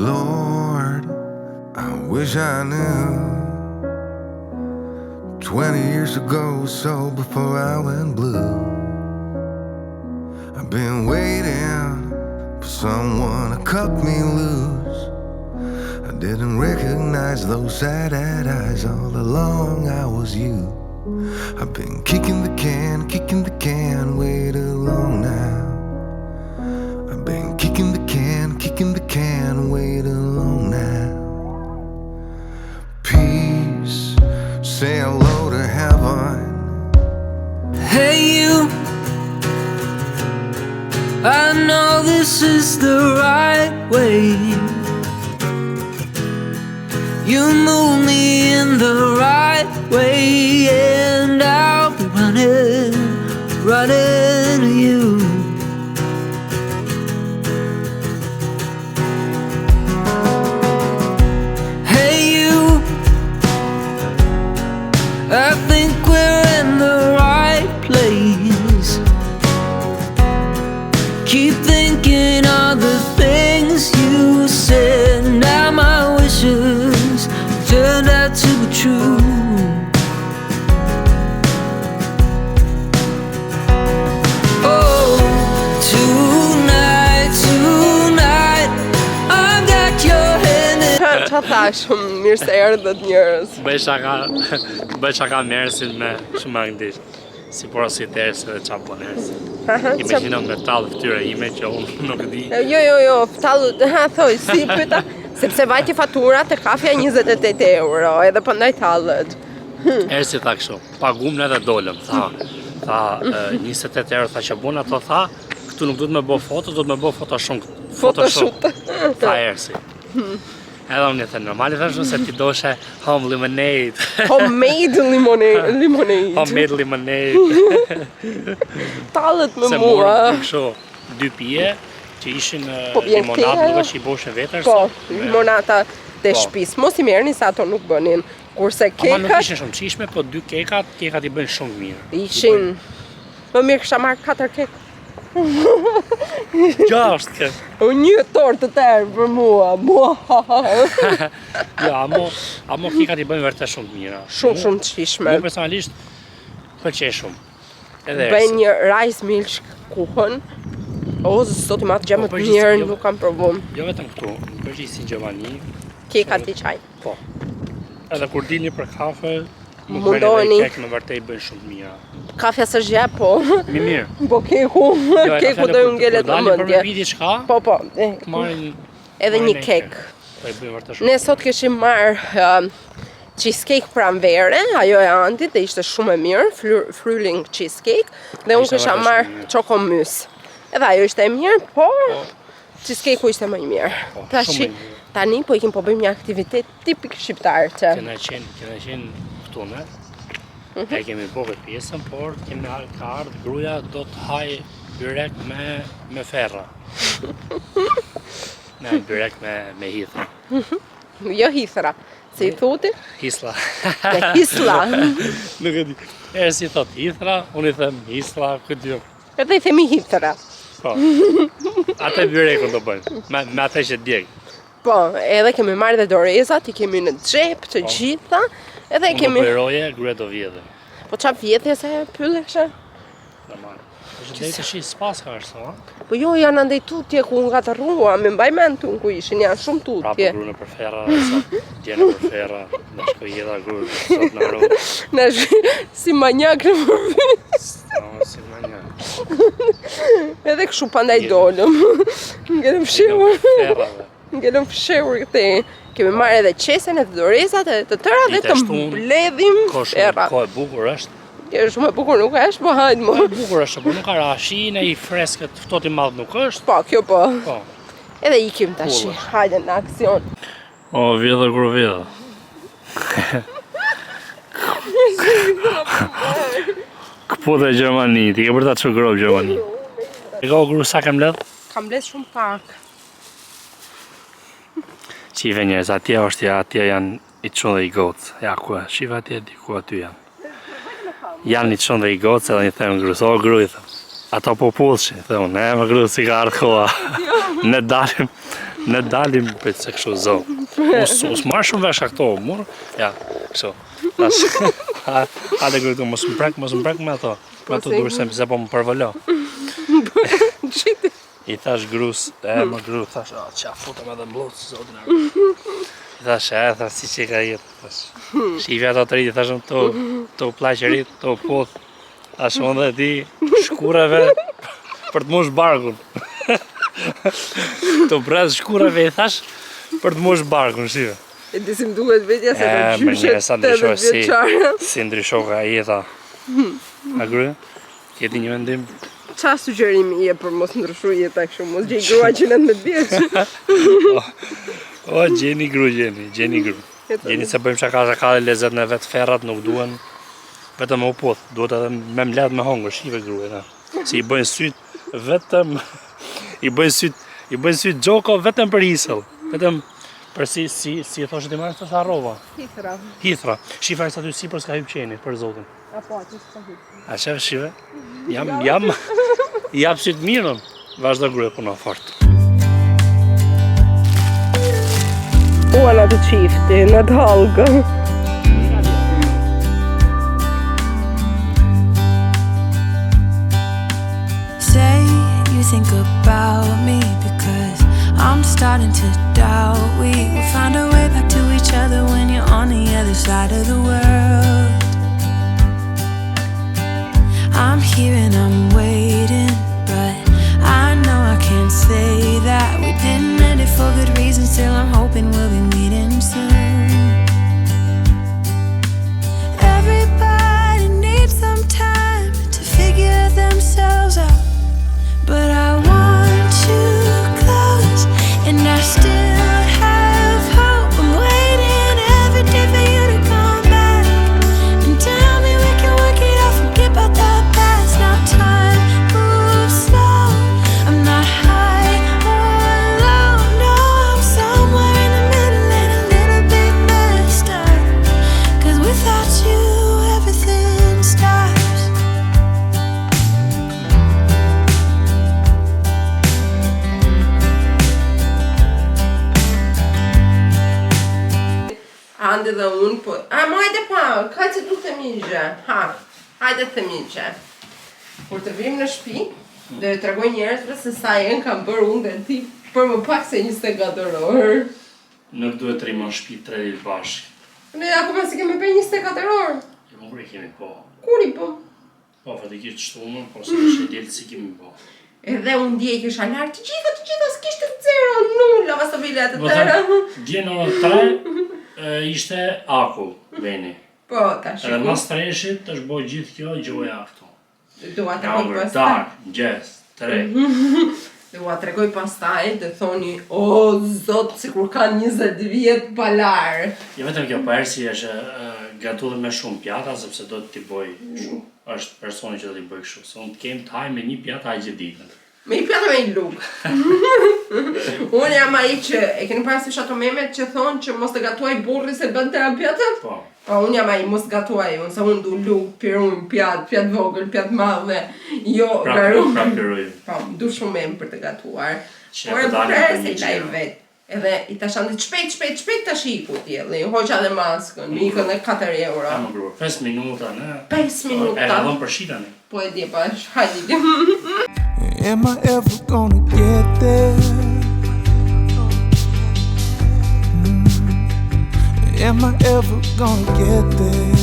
Lord, I wish I knew 20 years ago, so before I went blue. I've been waiting for someone to cut me loose. I didn't recognize those sad-eyed eyes. All along I was you. I've been kicking the can way too long now. I've been kicking the can way too long now. Peace, say hello to heaven. Hey you, I know this is the right way. You move me in the right way, and I'll be running to you. Hey you, I think we're in the right place. Keep thinking of the things you said. Now my wishes turned out to be true. Oh, tonight, I got your hand in. Qa thash, mirë se erdhët njerëz. Bëj shaka Mersin me shumë anglisht. Si porositere se dhe qa po Mersin. Imagjino me tallë fytyra ime që unë nuk di. Jo, tallë, thoj, si pyeta, sepse vajti faturat e kafja 28 euro, edhe prandaj tallët. Ersi tha kështu, pagum në edhe dolëm, tha 28 euro, tha që buna, ato tha, këtu nuk duhet me bo foto, duhet me bo photoshoot. Tha Ersi. Edhe unë e thë normali thashtu se ti doshe home lemonade. Homemade lemonade. Homemade lemonade. Tallët me Se mua. morë kështu 2 pije që ishin limonadë, nuk është i boshin vetër. Po, limonata të shtëpis. Mos i merrni se ato nuk bënin. Kurse Ama nuk kekat ishin shumë qishme, po 2 kekat i bëjnë shumë mirë. ishin. Më mirë kisha marrë 4 kek. 6 kek. Një tortë të tërë për mua. Ja, amo kekat i bëjnë vërtet shumë mira. Shumë të shishme. Mu personalisht pëlqej shumë. Edhe Bëjnë një rice milk kuchen. O, sot i matë gjemë të mirë, nuk kam provum. Jo vetëm këtu, në përgjithësi në Gjovani. Kekat i qaj. Po. Edhe kur dilni për kafe, nuk Mundoheni. bëjnë edhe kek, me vërtet i bëjnë shumë mira. Kafja së zhja, po. Mirë. Po keku do ju ngelet në Për mëndje. me piti çka, Po. marrin Edhe një kek. Po i bëjnë vërtet shumë. Ne sot kishim marrë cheesecake pranvere, ajo e Antit dhe ishte shumë e mirë, frylling cheesecake, dhe unë Ishte kisha vërtet marrë shumë mirë. çokomys. Edhe ajo ishte e mirë, po cheesecake-u ishte më i mirë. Po, Tashi shumë e mirë. tani po ikim po bëjmë një aktivitet tipik shqiptar që Kena qenë këtu ne. E kemi bërë pjesën, por kemi ka ardhur gruaja do të haj byrek me ferra. Ne byrek me hithra. jo hithra, se i thuti, Hisla. me hisla. Nuk e di. Si thot hithra, unë i them hisla, këtë jo. Edhe i themi hithra. Po. Atë byrekun do bëjmë, me atë që djeg. Po, edhe kemi marrë dhe dorezat, i kemi në xhep të gjitha, edhe Unë do kemi... bëj roje, gruaja do vjedhe. Po qa vjetje se pylleshe? Normal. Është drejt të shi spaska është, ha? Po jo, janë andej tutje ku nga të rrua, me mbaj mend tu ku ishin, janë shumë Pra tutje. për grunë për ferra, djene për ferra, në shkoj jedha grunë, sot në rrugë. Në si manjak në përvis. Si manja. Edhe këshu pandaj dolëm. Ngelëm fshehur. Ferrave. Ngelëm fshehur këte. Kemi marrë edhe qesen e të dorezat e të tëra dhe të mbledhim ferra. Ko e bukur është. Shumë e bukur nuk është, po hajtë Ko mo. e bukur është, por nuk ka rashin e i freskët, ftohtë i madh nuk është. Po, kjo po. Po. Edhe ikim tashi, hajde në aksion. O, vjedhe kur vjedhe. Këpo dhe Gjermani, ti ke për ta që grobë Gjermani. E ka o gru sa kem ledh? Kam bles shumë pak. Qive njerëz, atje janë i çon dhe i gocë. Ja ku e, shive atje diku aty janë. Janë i çon dhe i gocë edhe i them grus, o gru i them. Ato popullshi, them, ne më gru si ka ardhë koha. Ne Në dalim për se kështu zo. Us marrë shumë vesh këto, mor. Ja, kështu. Tash. Hajde grutë, mos më prek me ato. Me ato duhet se po më përvolo. I thash grus, më gru, thash, qa futëm edhe mblutë, zotin e I thash, thash, si që ka jetë, thash. Shifja ato të rritë, thash, të plaqërit, të puth. Thash, unë dhe ti, shkureve për të mush barkun. Të brez shkureve, i thash, për të mush barkun, shive. E disim duhet vetja se në gjyshet 80 vjeqare. Si ndryshoka jeta. A gry, kjeti një vendim? Qa sugjerimi je për mos ndryshu jeta kështu, mos gjej grua që 19 vjeç? O, gjeni gru. Gjeni se bëjmë shaka dhe lezet në vetë ferrat nuk duen vetëm u puth, duhet edhe me mlet me hongër, shive gruje. Si i bëjnë syt vetëm, i bëjnë syt gjoko vetëm për hisëll, vetëm për si e thoshe ti marrë të harrova? Hithra. Shifa e sa ty si për s'ka hyp qeni, për zotin. Apo, aty s'ka hyp. A shef shive? Jam syt mirën, vazhdo gruje puna fort. Uana të qifti, në të halgë. Say you think about me because I'm starting to doubt we will find our way back to each other when you're on the other side of the world. I'm here and I'm waiting, but I know I can't say that we didn't end it for good reason. Still I'm hoping we'll be meeting soon. Everybody needs some time to figure themselves out, but I want you close, and I still have hope. I'm waiting every day for you to come back and tell me we can work it out, forget about the past. Now time moves slow, I'm not high or low, no, I'm somewhere in the middle and a little bit messed up, 'cause without you everything stops. Ande dhe unë, po... hajde pa, ka që du të migje. Hajde të migje. Kur të vim në shtëpi, dhe të tregoj njerëzve se sa jenë kam bërë unë dhe ti për më pak se 24 orë. Nuk duhet të rrimon shtëpi 3 ditë bashkë. Ne akoma si kemi bërë 24 orë. Jo, kur i kemi po. Kur i po? Po, fatikisht shtunën, po se është e ditë si kemi po. Edhe unë dje i kisha lartë, të gjitha s'kishte 0, nulla, vas të bile atë tëra. Dje në 3, ishte akull, veni. Po, ta shiku. Edhe mas 3-shit është bojë gjithë kjo gjoja këtu. Dua të regoj pastaj. Dark, gjes, 3. Dua të regoj pastaj, të thoni, o, zot, si kur ka 20 vjetë palar. Jo vetëm kjo, po ersi është gatu dhe me shumë pjata, sepse do të t'i boj shumë. Është personi që do t'i bëj kështu. Se unë t'kem t'haj me një pjata a gjithë ditën. Me i pjata me i lukë. Unë jam ai që, e keni parasysh ato memet që thonë që mos të gatuaj burri se bën terapeutë? Po. Po, unë jam ai, mos gatuaj, unë se unë du lukë, pirun, pjatë vogël, pjatë madhe, jo garu. Prap pirujnë. Po, du shumë memë për të gatuar. Që Por e dalin bërë për se i 1 laj euro. vetë. Edhe i ta shandit shpejt ta shiku t'jelli, hoqa dhe maskën, mi ikën dhe 4 euro. Ka më grua, 5 minuta, ne? 5 minuta. E radhon për shitani. Po e di pa, hajdi. Am I ever gonna get there? Am I ever gonna get there?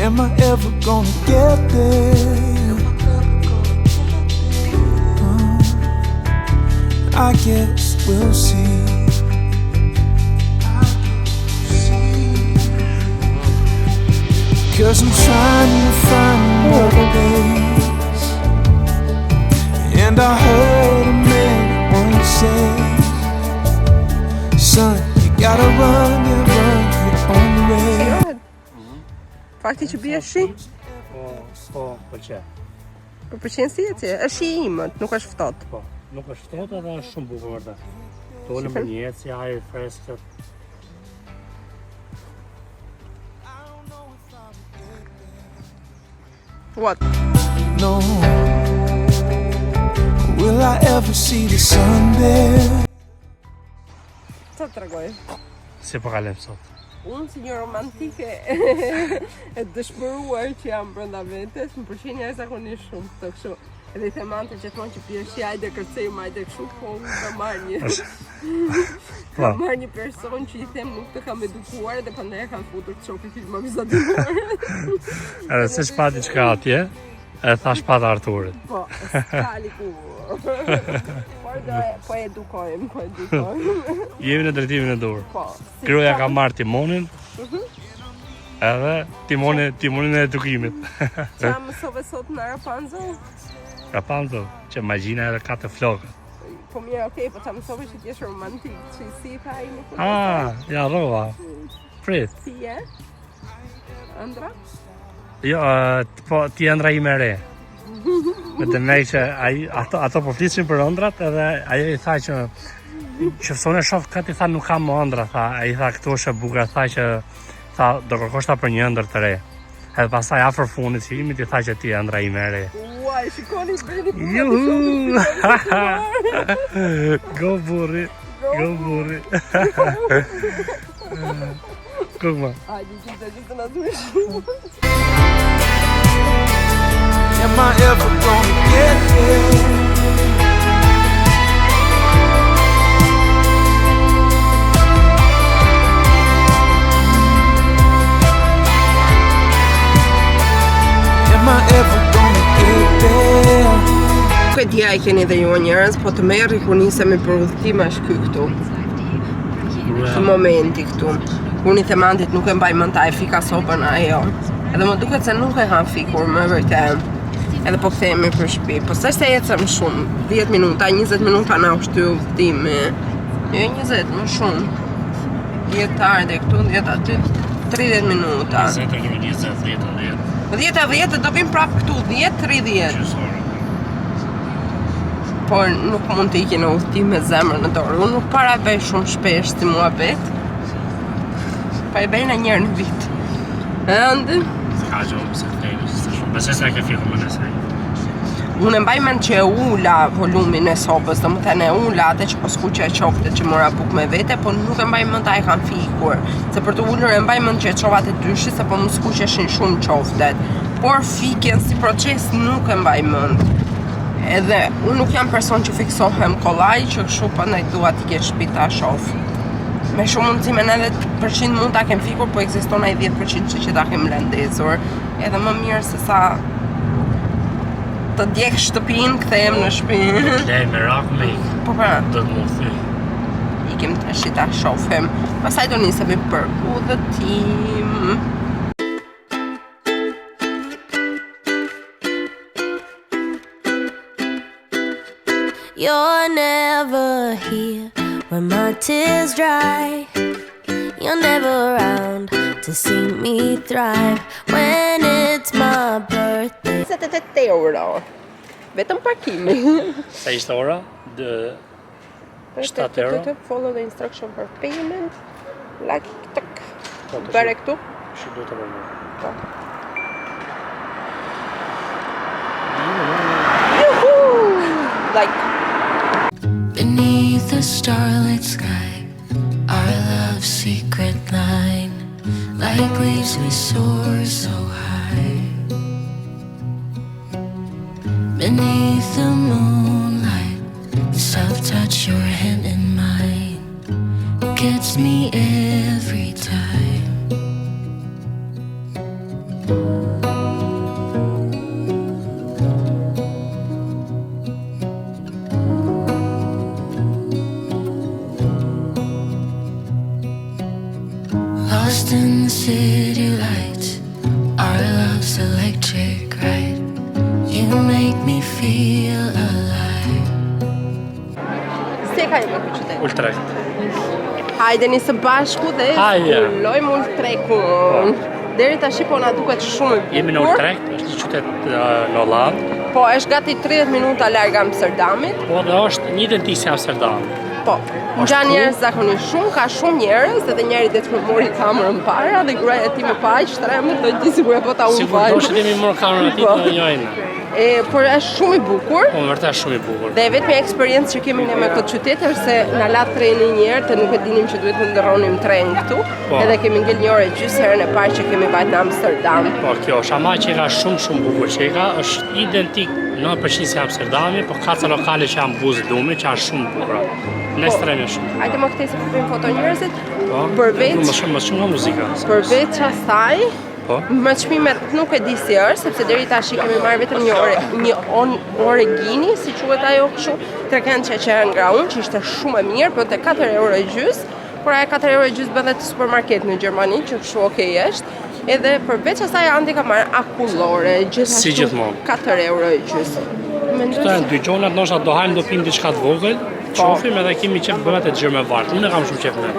Am I ever gonna get there? I guess we'll see. 'Cause I'm trying to find another place. And I heard a man once say, son, you gotta run your own race. Fakti që bie shi? Po që? Po përqenë si e është shi imët, nuk është ftohtë. Po, nuk është ftohtë edhe është shumë bukur vërtet. Tonë më një eci, ajër freskët. What? No, Will I ever see the sun there? Çfarë tregoj? Si po kalem sot? Unë si një romantike e dëshpëruar që jam brenda vetes, më pëlqen jashtëzakonisht shumë këto kështu. Edhe i themante gjithmonë që pjeshi hajde kërcejmë hajde kështu, po unë ka marrë një marrë një person që i them nuk të kam edukuar dhe prandaj e kam futur të shohë filma vizatuar. Edhe se shpati çka atje, e thash pat Arturit. Po, skali ku. Po edukojmë. Jemi në drejtimin e dur. Po. Gruaja ka marrë timonin. Edhe timonin e edukimit. Qa mësove sot në Rapunzel? Rapunzel, që magjina edhe ka të flokët. Po mirë, okej, po qa mësove që t'jesh romantik, që si tha i nuk Ja rova. Prit. Si je? Andra? Jo, po ti ëndra ime re. Me të nej që ato po flisin për ëndrat edhe ajo i tha që fësone shof këtë i tha nuk kam më ëndra, tha, a i tha këtu është e bukur, tha që tha do kërkoshta për një ëndër të re. Edhe pastaj afër fundit filmit i tha që ti ëndra ime e re. Uaj, shikoni bëni Juhu! Go burri! Go burri! Kukma. Hajde, gjithë në dush. Am I ever gonna get there? Am I ever gonna get there? Nuk e dija e keni dhe ju njerëz, po të merri kur nisemi për udhëtim është ky këtu. Ky momenti këtu. Unë i themantit nuk e mbaj mend ta e fika sopën ajo. Edhe më duket se nuk e kam fikur më vërtet. Edhe po kthehemi për shtëpi. Po s'është se ecëm shumë, 10 minuta, 20 minuta na ushty udhëtimi. Jo 20, më shumë. 10 ardhe këtu, 10 aty, 30 minuta. 10 do vim prap këtu, 10-30. Por nuk mund të iki në udhëtim me zemrën në dorë. Unë nuk para bëj shumë shpesh si muhabet. Pa e bëj në njërë në vit. Ëndë? S'ka gjobë se të besoj se e ke fiku më nësaj. Unë mbaj mend që e ula volumin e sopës, do më thënë e ula atë që po skuqe e qofte që mora buk me vete, po nuk e mbaj mend ta e kam fikur. Se për të ullur e mbaj mend që e qova të dyshi, se po më skuqeshin shumë qoftet. Por fikjen si proces nuk e mbaj mend. Edhe unë nuk jam person që fiksohem kollaj, që kështu prandaj dua t'i ke shtëpi ta shoh. Me shumë mundësime në 10% mund ta kem fikur, po ekziston ai 10% që ta kem lëndezur. Edhe më mirë se sa të djek shtëpinë, kthehem në shtëpi. Lej me rak me ik. Po pra, Do të mund thy. ikim tash ta shohim. Pastaj do nisemi për udhëtim. You're never here when my tears dry. You're never around to see me thrive when it's my birthday. 28 euro. Vetëm parkimi. Sa ishte ora? 7 euro. Follow the instruction for payment. Like tak. Po, të Bare këtu. Shi duhet të bëjmë. Po. Juhu! Like Beneath the starlit sky, our love's secret line, like leaves we soar so high. Beneath the moonlight, the soft touch your hand in mine gets me every time. Lost in the city lights, our love's electric right. You make me feel alive. se ka jemi për qytet. Ultrekt. Hajdeni së bashku dhe Hajde. zbulojmë Ultrekun. Deri tash po na duket shumë e Jemi në bukur. Ultrekt, është një qytet në Hollandë, Po, është gati 30 minuta larg Amsterdamit. po dhe është një identik si Amsterdam. Po, ngjan njerëz zakonisht shumë, ka shumë njerëz, edhe njëri det më mori kamerën para dhe gruaja e tij më pa aq tremët, do të di sigurisht po ta unë Sigur do shëtimi morë kamerën aty Po. në njojnë. Por është shumë i bukur. Po vërtet shumë i bukur. Dhe vetëm eksperiencë që kemi ne me këtë qytet është se na la treni një herë, të nuk e dinim që duhet të ndërronim tren këtu. Po. Edhe kemi ngel një orë e gjysmë herën e parë që kemi bajt në Amsterdam. Po kjo është ama që ka shumë bukur që ka, është identik 9% si Amsterdami, po ka ca lokale që janë buzë lumi që janë shumë bukura. Në ekstrem shumë. Hajde më këtej se po bëjmë foto njerëzit. Po. Përveç Më shumë nga muzika. Përveç asaj, Po. më çmimet nuk e di si është, sepse deri tash kemi marrë vetëm një orë gini, si quhet ajo kështu, trekent që nga unë, që ishte shumë e mirë, po te 4,5 €, por ajo 4,5 € bën edhe te supermarket në Gjermani, që kështu okay është. Edhe përveç asaj Andi ka marrë akullore, gjithashtu Si gjithmonë. 4,5 €. Këto janë dy gjona, ndoshta do hajmë do pim diçka të vogël, qofim edhe kemi qef bëna të xhir me vark. Unë kam shumë qef me.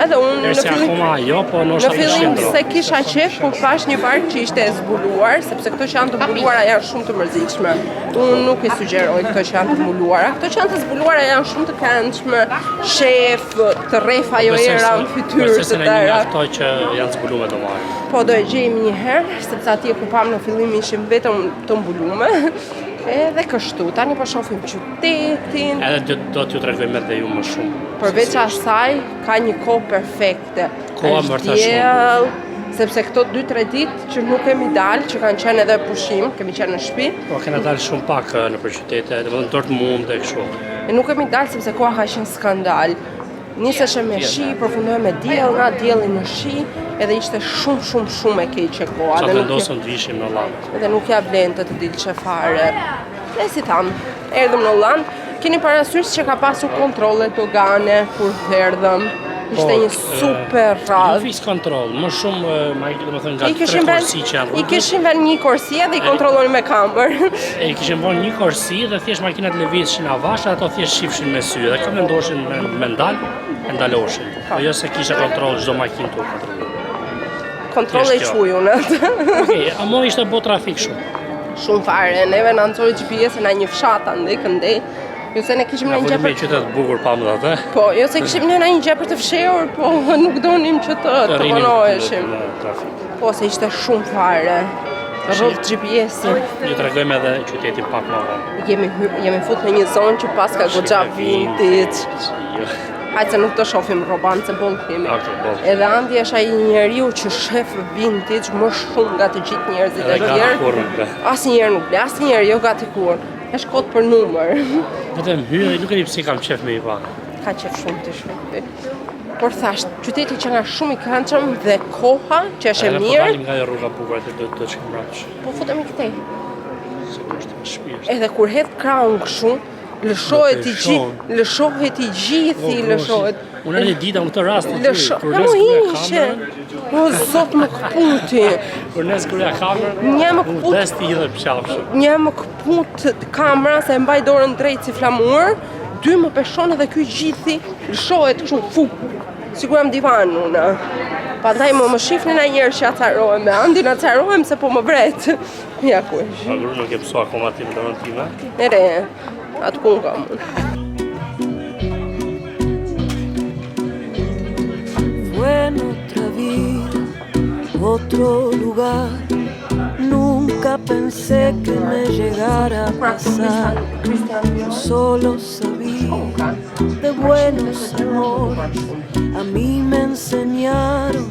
Edhe unë në Ersi fillim akoma jo, po ndoshta Në fillim se kisha qef, kur pash një vark që ishte e zbuluar, sepse këto që janë të mbuluara janë shumë të mërzitshme. Unë nuk i sugjeroj këto që janë të mbuluara. Këto që janë të zbuluara janë shumë të këndshme, shef, të rrefa jo era në fytyrë të tëra. Ato që janë zbuluar do marr. Po do e gjejmë një herë, sepse atje ku pam në fillim ishim vetëm të mbulume. Edhe kështu, tani po shohim qytetin. Edhe do t'ju tregojmë edhe ju më shumë. Përveç asaj, ka një kohë perfekte. Koha Është vërtet shumë. diell, sepse këto 2-3 ditë që nuk kemi dalë, që kanë qenë edhe pushim, kemi qenë në shtëpi, Po kena dalë shumë pak nëpër qytete, domethënë Dortmund e kështu. e nuk kemi dalë sepse koha ka qenë skandal. Niseshe me shi, përfundoi me diell, nga dielli në shi, edhe ishte shumë e keqe koha. Sa Dhe të nuk ndosëm të vishim në Holland. Edhe nuk ja vlen të dilçe fare. Dhe si tham, erdhëm në Holland, keni parasysh që ka pasur kontrolle dogane kur erdhëm. Ishte një super Një radhë. fiks kontroll, më shumë domethënë nga I 3 kishin korsi që janë I rrugës. kishin vënë një korsi dhe i kontrollonin me kamerë. E kishin bërë një korsi dhe thjesht makinat lëvizshin avash, ato thjesht shifshin me sy dhe ka vendoshin me ndal, e ndaloshin. Po jo se kisha kontroll çdo makinë tu kontroll. Kontrolle i Thjesht kjo. qujun atë. Okej, amo ishte bo trafik shumë. Shumë fare, neve na nxori GPS na një fshat andej këndej. Jo se ne kishim Na në një vëmë gjë me qytet bukur pamët atë. Po, jo se kishim në një gjë për të fshehur, po nuk donim që të vonoheshim. në trafik. Po se ishte shumë fare. Rrot GPS-in. Ju tregojmë edhe qytetin pak më vonë. Jemi fut në një zonë që pas ka goxha vintage. Jo. Hajde se nuk të shohim robancë boll kemi. Okej, boll. Edhe Andi është ai njeriu që shef vintage më shumë nga të gjithë njerëzit e Edhe ka tjerë. kur nuk ble. Asnjëherë nuk ble, asnjëherë jo gati kur. Është kod për numër. Vetëm hyre, nuk e di pse kam qef me i pa. Ka qef shumë të shpejti. Por thash, qyteti që nga shumë i këndshëm dhe koha që është e Edhe po mirë, dalim nga rruga bukur atë do të shkojmë mbrapsht. po futemi këtej. Se është shpirt. Edhe kur hedh krahun kështu, lëshohet i gjithë, lëshon. lëshohet i gjithi, lëshohet. Unë në dita në këtë rast të Lësho, kur ka nes mu kërja ishe. kamerën, O, zot më këputi. kur nes kërja kamerën, Një më unë këput, testi dhe pëshafshë. një më këput kamera se mbaj dorën drejt si flamur, dy më peshon edhe ky gjithi, lëshohet kështu, fu. Sigur jam divan unë. Pastaj më shifnin a njerë që acarohem me Andin, acarohem se po më vret. Ja ku është. Agru nuk e pësu akoma ti në dorën time. Ere, atë ku kam unë. Fue en otra vida, otro lugar. Nunca pensé que me llegara a pasar. Solo sabía de buenos amores. A mí me enseñaron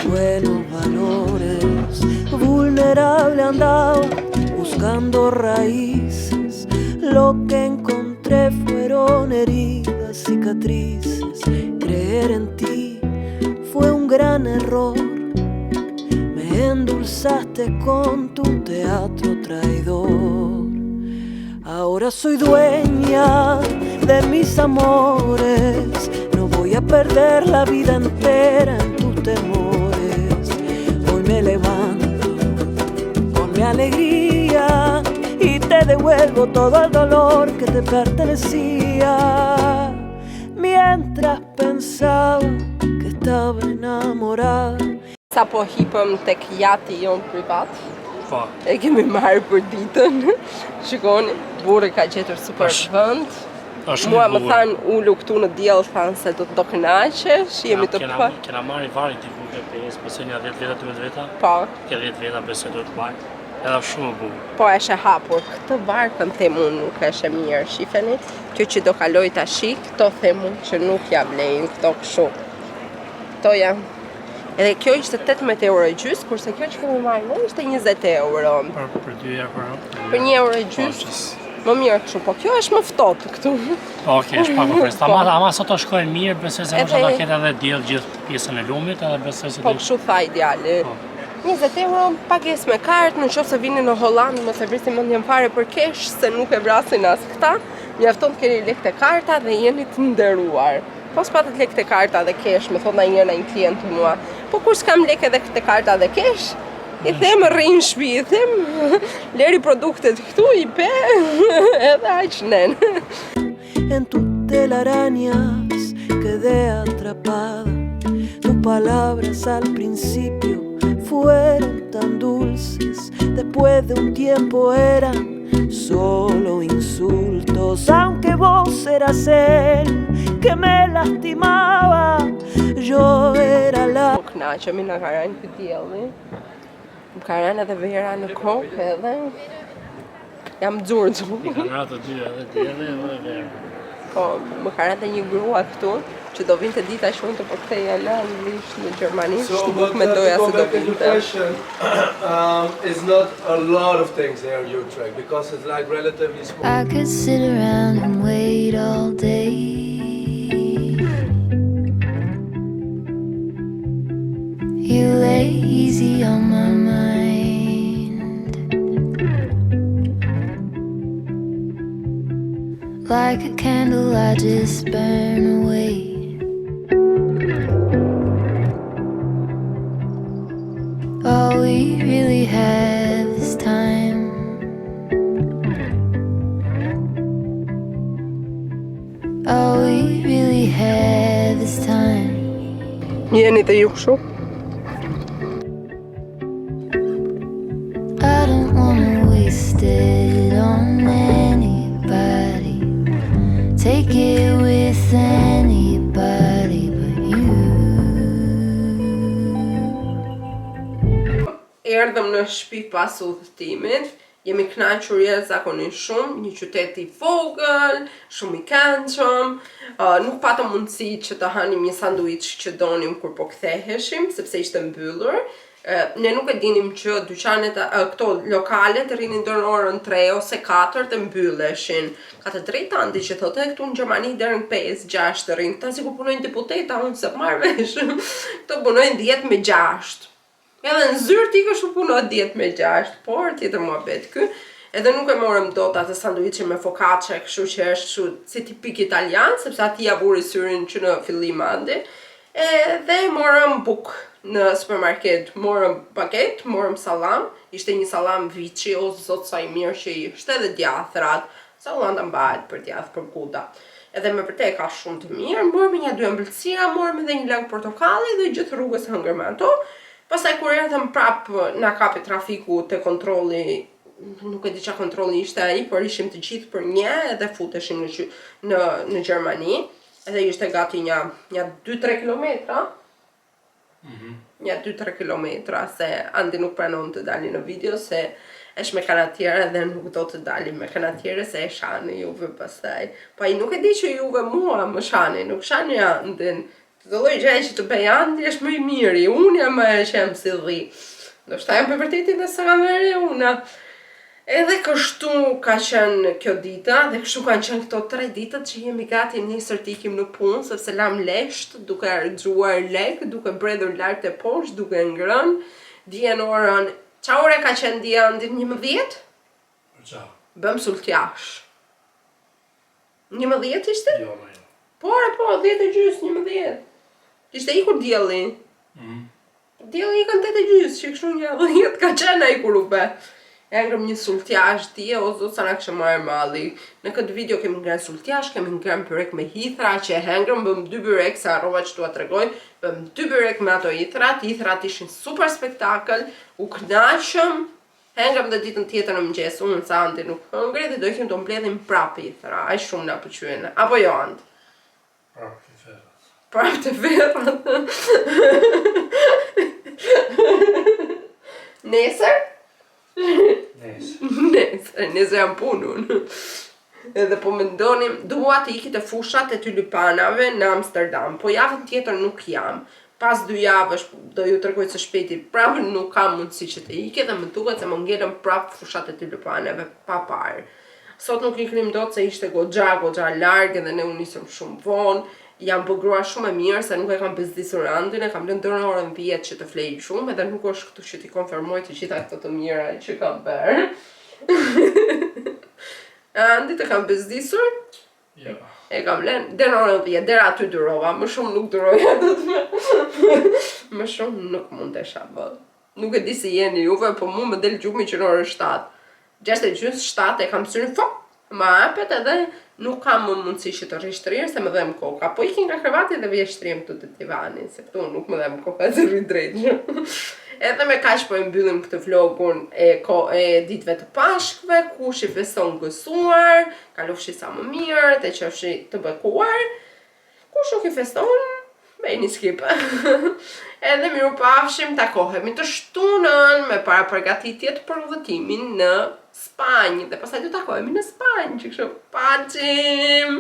buenos valores. Vulnerable andaba buscando raíces. Lo que encontré fueron heridas, cicatrices. Creer en ti fue un gran error. Me endulzaste con tu teatro traidor. Ahora soy dueña de mis amores. No voy a perder la vida entera en tus temores. Hoy me levanto con mi alegría y te devuelvo todo el dolor que te pertenecía. Mientras pensaba que estaba enamorada. Sa po hipëm tek jati jon privat. Po, E kemi marrë për ditën. Shikoni, burri ka gjetur super vend. është Mua shumë më bukur. thanë ulu këtu në diell, thanë se do kënaqesh, jemi të parë. Kena marri vari t'i ku ke 5, besoj një 10 veta, 12 veta. Po, Ke 10 veta besoj do të parë. Edhe shumë e bukur. Po është e hapur. Këtë varkën them unë nuk është e mirë, shifeni. Kjo që do kaloj tash, këto them unë që nuk ja vlejnë këto kështu. Këto janë. Edhe kjo ishte 18 euro e gjys, kurse kjo që kemi marrë ne ishte 20 euro. Për 2 euro. Për 1 euro e gjys. Më mirë kështu, po kjo është më ftohtë këtu. Okej, është pak më freskët. Ama sot të shkojnë mirë, besoj se është ta ketë edhe diell gjithë pjesën e lumit, edhe besoj se Po kështu tha ideali. 20 euro pagesë me kartë, nëse vini në Hollandë mos e vrisni mendjen fare për kesh, se nuk e vrasin as këta. Mjafton të keni lekë e karta dhe jeni të nderuar. Po s'patet lekë e karta dhe kesh, më thonë një klient të mua. Po kur s'kam lekë edhe e karta dhe kesh, i them rri në shtëpi, i them leri produktet këtu i pe, edhe aq nen. En tus telarañas quedé atrapada. Tus palabras al principio fueron tan dulces, después de un tiempo eran solo insultos. Aunque vos eras él que me lastimaba, yo era la... Nuk knaqemi na ka rënë ky dielli. Më ka rënë edhe vera në kokë edhe jam xurxhu. I kanë rënë të dy edhe dielli edhe vera. Po, më ka rënë një grua këtu që do vinte dita shumë të po ktheja në Anglisht në Gjermani, kështu nuk mendoja se do vinte. The question is not a lot of things there in Utrecht because it's like relatively small. I could sit around and wait all day. You lay easy on my mind, like a candle I just burn away. All we really have is time. All we really have is time. Jeni të ju kështu? I don't wanna waste it on anybody. Take it with anybody but you. Erdhëm në shtëpi pas udhëtimit. Jemi kënaqur jashtëzakonisht shumë, një qytet i vogël, shumë i këndshëm. Nuk patëm mundësi që të hanim një sanduiç që donim kur po ktheheshim, sepse ishte mbyllur. Ne nuk e dinim që dyqanet këto lokalet rrinin deri në orën 3 ose 4 të mbylleshin. Ka të drejtë Andi që thotë këtu në Gjermani deri në 5-6 rrin. Ta sikur punojnë deputeta, unë se marr vesh. Këto punojnë 10 me 6. Edhe në zyrë ti kështu punot 10 me 6, por tjetër muhabet ky. Edhe nuk e morëm dot atë sanduiçe me focaccia, kështu që është kështu si tipik italian, sepse aty ja vuri syrin që në fillim Andi. Edhe morëm buk në supermarket, morëm paket, morëm sallam. Ishte një sallam viçi, o zot sa i mirë që ishte, edhe djathrat. Sa Hollanda mbahet për djath, për kuda. Edhe me vërtet ka shumë të mirë, morëm një 2 ëmbëlsira, morëm edhe një lang portokalli dhe gjithë rrugës hëngër me ato. Pastaj kur erdhëm prap na kapi trafiku te kontrolli, nuk e di çfarë kontrolli ishte ai, por ishim të gjithë për një edhe futeshim në Gjermani. Edhe ishte gati një 2-3 kilometra. Një 2-3 kilometra, se Andi nuk pranon të dali në video, se është me kanatiere dhe nuk do të dali me kanatiere, se e shani juve pastaj. Pa i nuk e di që juve mua më shani, nuk shani Andin. Të lloj gjë që të bëj Andi është më i miri, unë jam më e qenë si dhi. Do shta jam për vërtetin dhe së ka meri una. Edhe kështu ka qenë kjo dita, dhe kështu kanë qenë këto 3 ditët që jemi gati nesër të ikim në punë, sepse lam lesht, duke argjuar lek, duke bredhur lart e poshtë, duke ngrënë. Dijen orën, qa ore ka qenë dia Andi 11? Qa? Bëm sultjash. 11 ishte? Jo, ma jo. Po, 10:30, 11. Ishte ikur dielli. Dielli i kanë 8:30, që kështu një 10 ka qenë ai kur u bë. E ngrëm një sultjash dje, o zot sa na kishte marrë malli. Në këtë video kemi ngrënë sultjash, kemi ngrënë byrek me hithra që e hengrëm, bëm 2 byrek, se harrova që tua tregoj, bëm 2 byrek me ato hithrat ishin super spektakël, u kënaqëm. Hengrëm dhe ditën tjetër në mëngjes, unë sa Andi nuk hëngri dhe do ishim të mbledhim prapë hithra, aq shumë na pëlqyen. Apo jo Andi? Prapë të verët. Nesër? Nesër jam punun. Edhe po mendonim, dua të iki të fushat e tulipanave në Amsterdam, po javën tjetër nuk jam. Pas 2 javësh do ju tregoj së shpejti, prapë nuk kam mundësi që të iki dhe më duket se më ngelën prapë fushat e tulipanave pa parë. Sot nuk iknim dot se ishte goxha larg edhe ne u nisëm shumë vonë. Jam bëgruar shumë e mirë se nuk e kam bezdisur Andin, e kam lënë deri në orën 10 që të flej shumë, edhe nuk është këtu që t'i konfirmoj të gjitha këto të mira që kam bërë. Andi të kam bezdisur? Jo. E kam lënë deri në orën 10, deri aty durova, më shumë nuk duroja më shumë nuk mundesha bë. Nuk e di si jeni juve, po mu më del gjumi që në orën 7. 6:30, 7 e kam syrin më hapet edhe nuk kam më mundësi që të rishtrirë se më dhem koka. Po ikin nga krevati dhe vje shtrim të divanin, se këtu nuk më dhem koka se rrit drejt. Edhe me kaq po e mbyllim këtë vlogun e ditëve të Pashkve, kush i feston gësuar, kalofshi sa më mirë, të qofshi të bekuar, kush nuk i feston, bëjni skip. Edhe miru pafshim, takohemi të shtunën me para përgatitjet për udhëtimin në Spanjë dhe pastaj do takohemi në Spanjë, që kështu paqim.